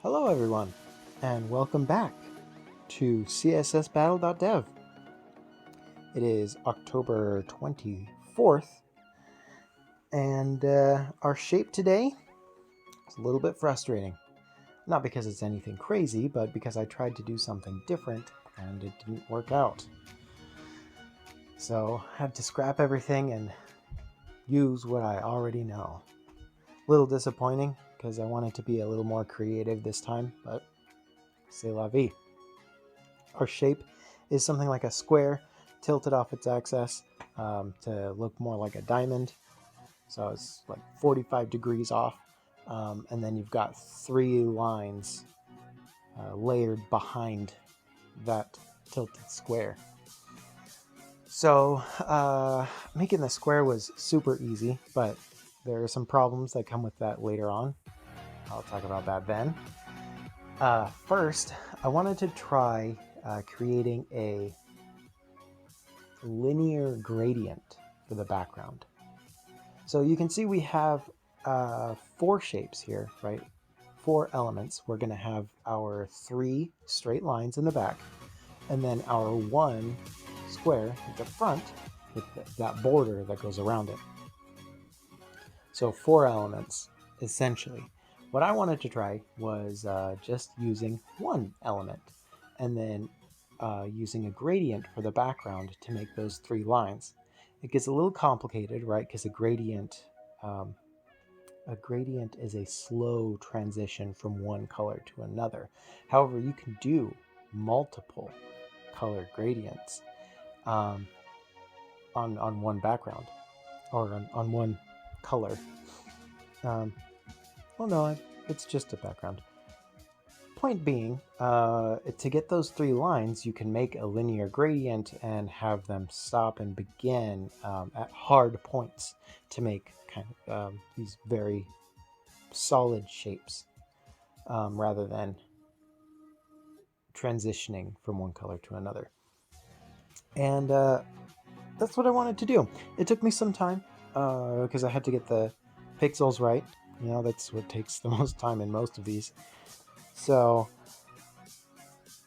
Hello everyone, and welcome back to CSSBattle.dev. It is October 24th, and our shape today is a little bit frustrating. Not because it's anything crazy, but because I tried to do something different and it didn't work out. So I had to scrap everything and use what I already know. A little disappointing because I wanted to be a little more creative this time, but c'est la vie. Our shape is something like a square tilted off its axis to look more like a diamond. So it's like 45 degrees off. And then you've got three lines layered behind that tilted square. So making the square was super easy, but there are some problems that come with that later on. I'll talk about that then. First, I wanted to try creating a linear gradient for the background. So you can see we have four shapes here, right? Four elements. We're going to have our three straight lines in the back, and then our one square at the front with that border that goes around it. So four elements, essentially. What I wanted to try was just using one element and then using a gradient for the background to make those three lines. It gets a little complicated, right? Because a gradient is a slow transition from one color to another. However, you can do multiple color gradients on one background or on one color. Well, no, it's just a background. Point being, to get those three lines, you can make a linear gradient and have them stop and begin at hard points to make kind of these very solid shapes rather than transitioning from one color to another. And that's what I wanted to do. It took me some time because I had to get the pixels right. You know, that's what takes the most time in most of these. So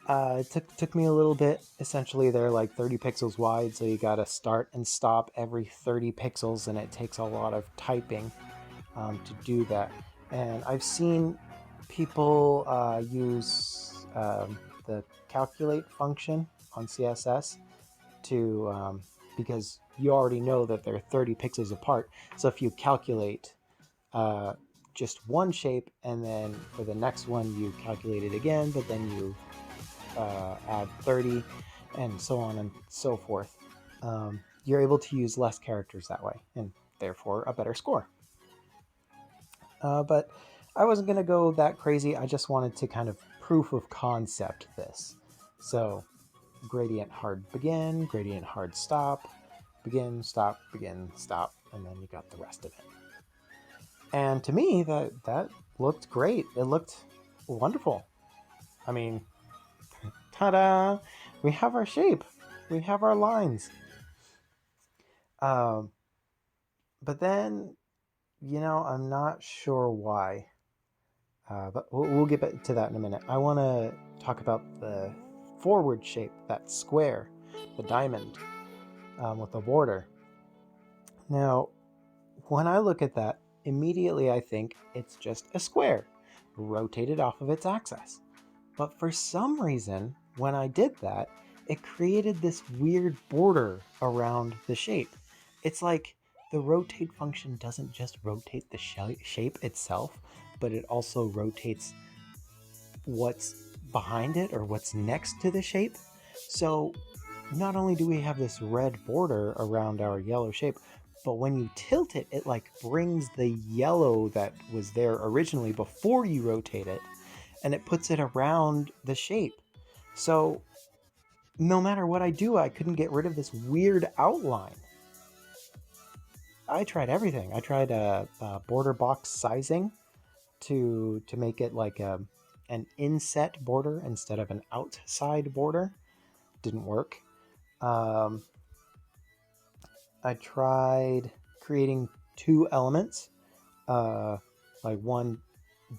it took me a little bit. Essentially, they're like 30 pixels wide, so you gotta start and stop every 30 pixels, and it takes a lot of typing to do that. And I've seen people use the calculate function on CSS to because you already know that they're 30 pixels apart. So if you calculate just one shape, and then for the next one you calculate it again, but then you add 30 and so on and so forth, you're able to use less characters that way and therefore a better score. But I wasn't going to go that crazy. I just wanted to kind of proof of concept this. So gradient hard begin, gradient hard stop, begin, stop, and then you got the rest of it. And to me, that looked great. It looked wonderful. I mean, ta-da! We have our shape. We have our lines. But then, you know, I'm not sure why. But we'll get back to that in a minute. I want to talk about the forward shape, that square, the diamond with the border. Now, when I look at that, immediately I think it's just a square, rotated off of its axis. But for some reason, when I did that, it created this weird border around the shape. It's like the rotate function doesn't just rotate the shape itself, but it also rotates what's behind it or what's next to the shape. So not only do we have this red border around our yellow shape, but when you tilt it, it like brings the yellow that was there originally before you rotate it, and it puts it around the shape. So no matter what I do, I couldn't get rid of this weird outline. I tried everything. I tried border box sizing to make it like an inset border instead of an outside border. Didn't work. I tried creating two elements, like one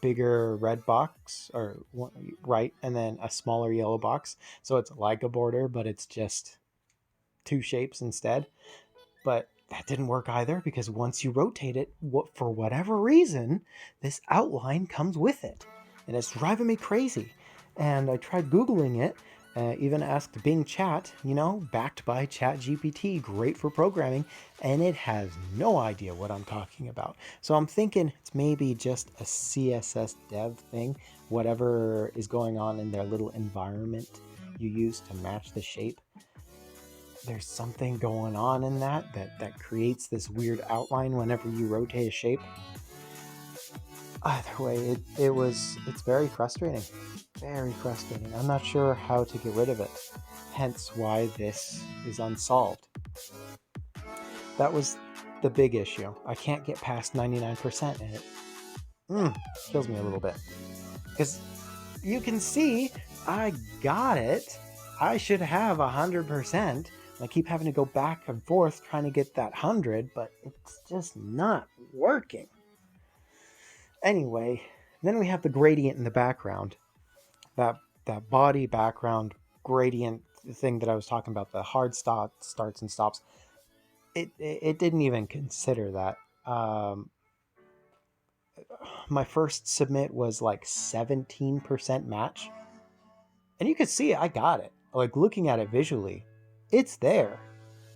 bigger red box, right, and then a smaller yellow box. So it's like a border, but it's just two shapes instead. But that didn't work either, because once you rotate it, for whatever reason, this outline comes with it. And it's driving me crazy. And I tried Googling it, even asked Bing Chat, backed by ChatGPT, great for programming, and it has no idea what I'm talking about. So I'm thinking it's maybe just a CSS dev thing, whatever is going on in their little environment you use to match the shape. There's something going on in that creates this weird outline whenever you rotate a shape. Either way, it's very frustrating. Very frustrating. I'm not sure how to get rid of it. Hence why this is unsolved. That was the big issue. I can't get past 99%, and it kills me a little bit. Because you can see I got it. I should have 100%. I keep having to go back and forth trying to get that 100, but it's just not working. Anyway, then we have the gradient in the background. That body background gradient thing that I was talking about, the hard starts and stops. It didn't even consider that. My first submit was like 17% match. And you could see I got it. Like, looking at it visually, it's there.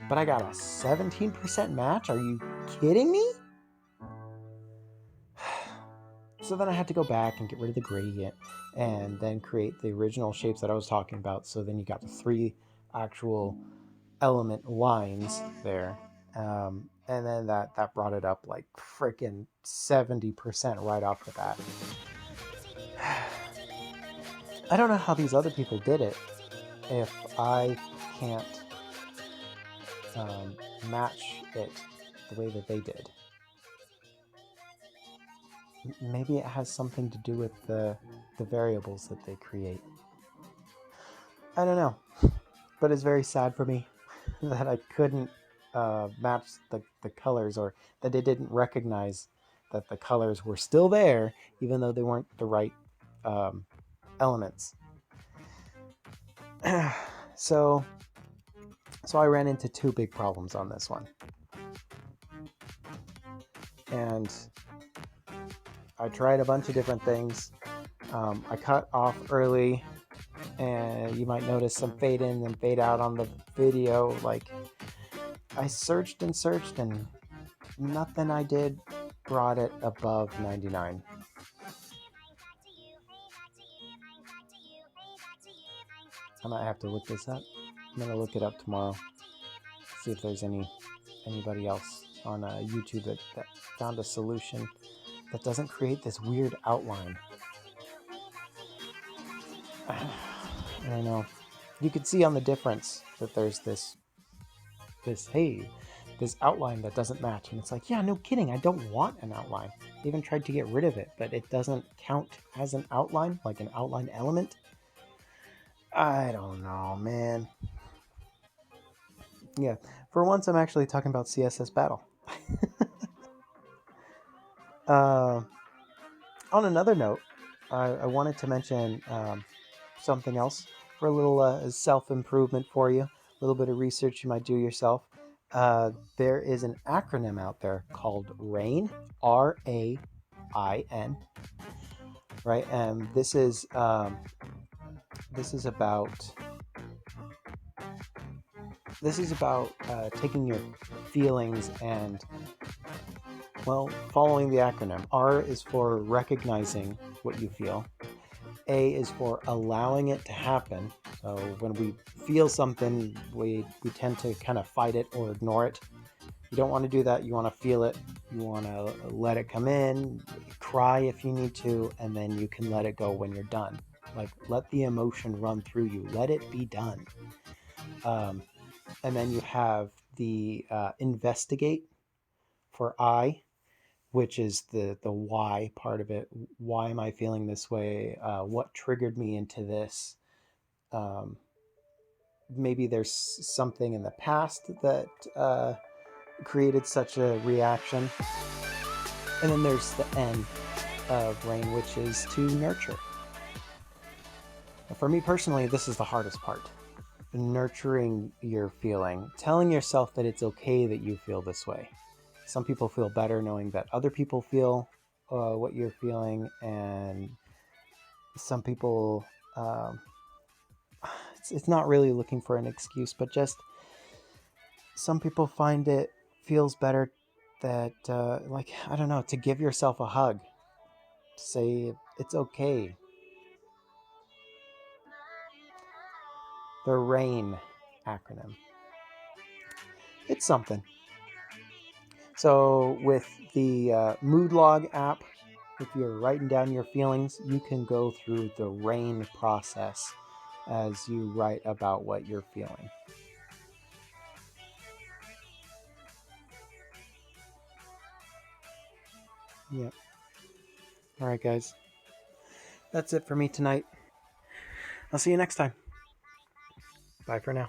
But I got a 17% match? Are you kidding me? So then I had to go back and get rid of the gradient and then create the original shapes that I was talking about. So then you got the 3 actual element lines there. And then that brought it up like freaking 70% right off the bat. I don't know how these other people did it if I can't match it the way that they did. Maybe it has something to do with the variables that they create. I don't know, but it's very sad for me that I couldn't match the colors, or that they didn't recognize that the colors were still there even though they weren't the right elements. So I ran into 2 big problems on this one. And I tried a bunch of different things. I cut off early, and you might notice some fade in and fade out on the video. Like, I searched and searched, and nothing I did brought it above 99. I might have to look this up. I'm gonna look it up tomorrow. See if there's anybody else on YouTube that found a solution that doesn't create this weird outline. I don't know. You could see on the difference that there's this outline that doesn't match, and it's like, yeah, no kidding, I don't want an outline. I even tried to get rid of it, but it doesn't count as an outline, like an outline element. I don't know, man. Yeah, for once I'm actually talking about CSSBattle. On another note, I wanted to mention something else for a little self-improvement for you, a little bit of research you might do yourself. There is an acronym out there called RAIN, RAIN, right? And this is about taking your feelings and, well, following the acronym. R is for recognizing what you feel. A is for allowing it to happen. So when we feel something, we tend to kind of fight it or ignore it. You don't want to do that. You want to feel it. You want to let it come in, cry if you need to, and then you can let it go when you're done. Like, let the emotion run through you. Let it be done. And then you have the investigate for I, which is the why part of it. Why am I feeling this way? What triggered me into this? Maybe there's something in the past that created such a reaction. And then there's the N, of rain, which is to nurture. For me personally, this is the hardest part. Nurturing your feeling, telling yourself that it's okay that you feel this way. Some people feel better knowing that other people feel what you're feeling, and some people, um, it's not really looking for an excuse, but just some people find it feels better that, like, I don't know, to give yourself a hug, to say it's okay. The RAIN acronym. It's something. So with the mood log app, if you're writing down your feelings, you can go through the RAIN process as you write about what you're feeling. Yeah. All right, guys. That's it for me tonight. I'll see you next time. Bye for now.